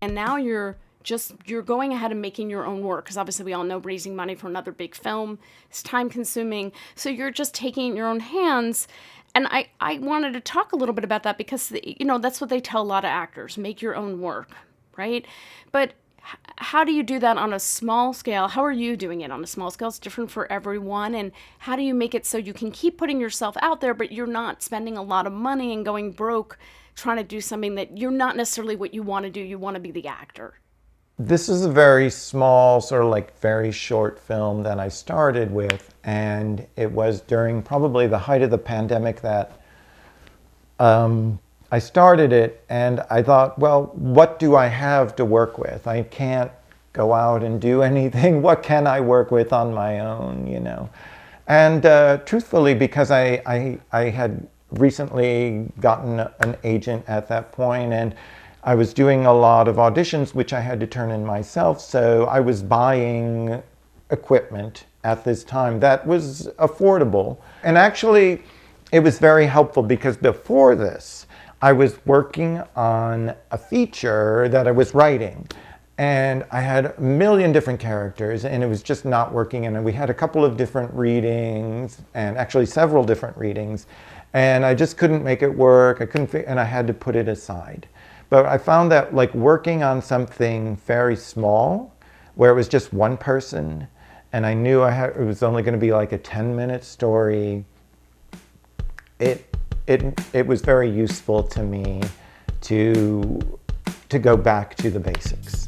And now you're going ahead and making your own work, because obviously we all know raising money for another big film is time consuming. So you're just taking it in your own hands. And I wanted to talk a little bit about that because, that's what they tell a lot of actors: make your own work, right? But how do you do that on a small scale? How are you doing it on a small scale? It's different for everyone. And how do you make it so you can keep putting yourself out there, but you're not spending a lot of money and going broke trying to do something that you're not necessarily what you want to do? You want to be the actor. This is a very small, sort of like very short film that I started with, and it was during probably the height of the pandemic that I started it, and I thought, well, what do I have to work with? I can't go out and do anything. What can I work with on my own, And truthfully, because I had recently gotten an agent at that point, and I was doing a lot of auditions, which I had to turn in myself, so I was buying equipment at this time that was affordable. And actually, it was very helpful because before this, I was working on a feature that I was writing. And I had a million different characters, and it was just not working. And we had a couple of different readings, and actually several different readings. And I just couldn't make it work. And I had to put it aside. But I found that like working on something very small, where it was just one person, and I knew it was only going to be like a 10-minute story, it was very useful to me to go back to the basics.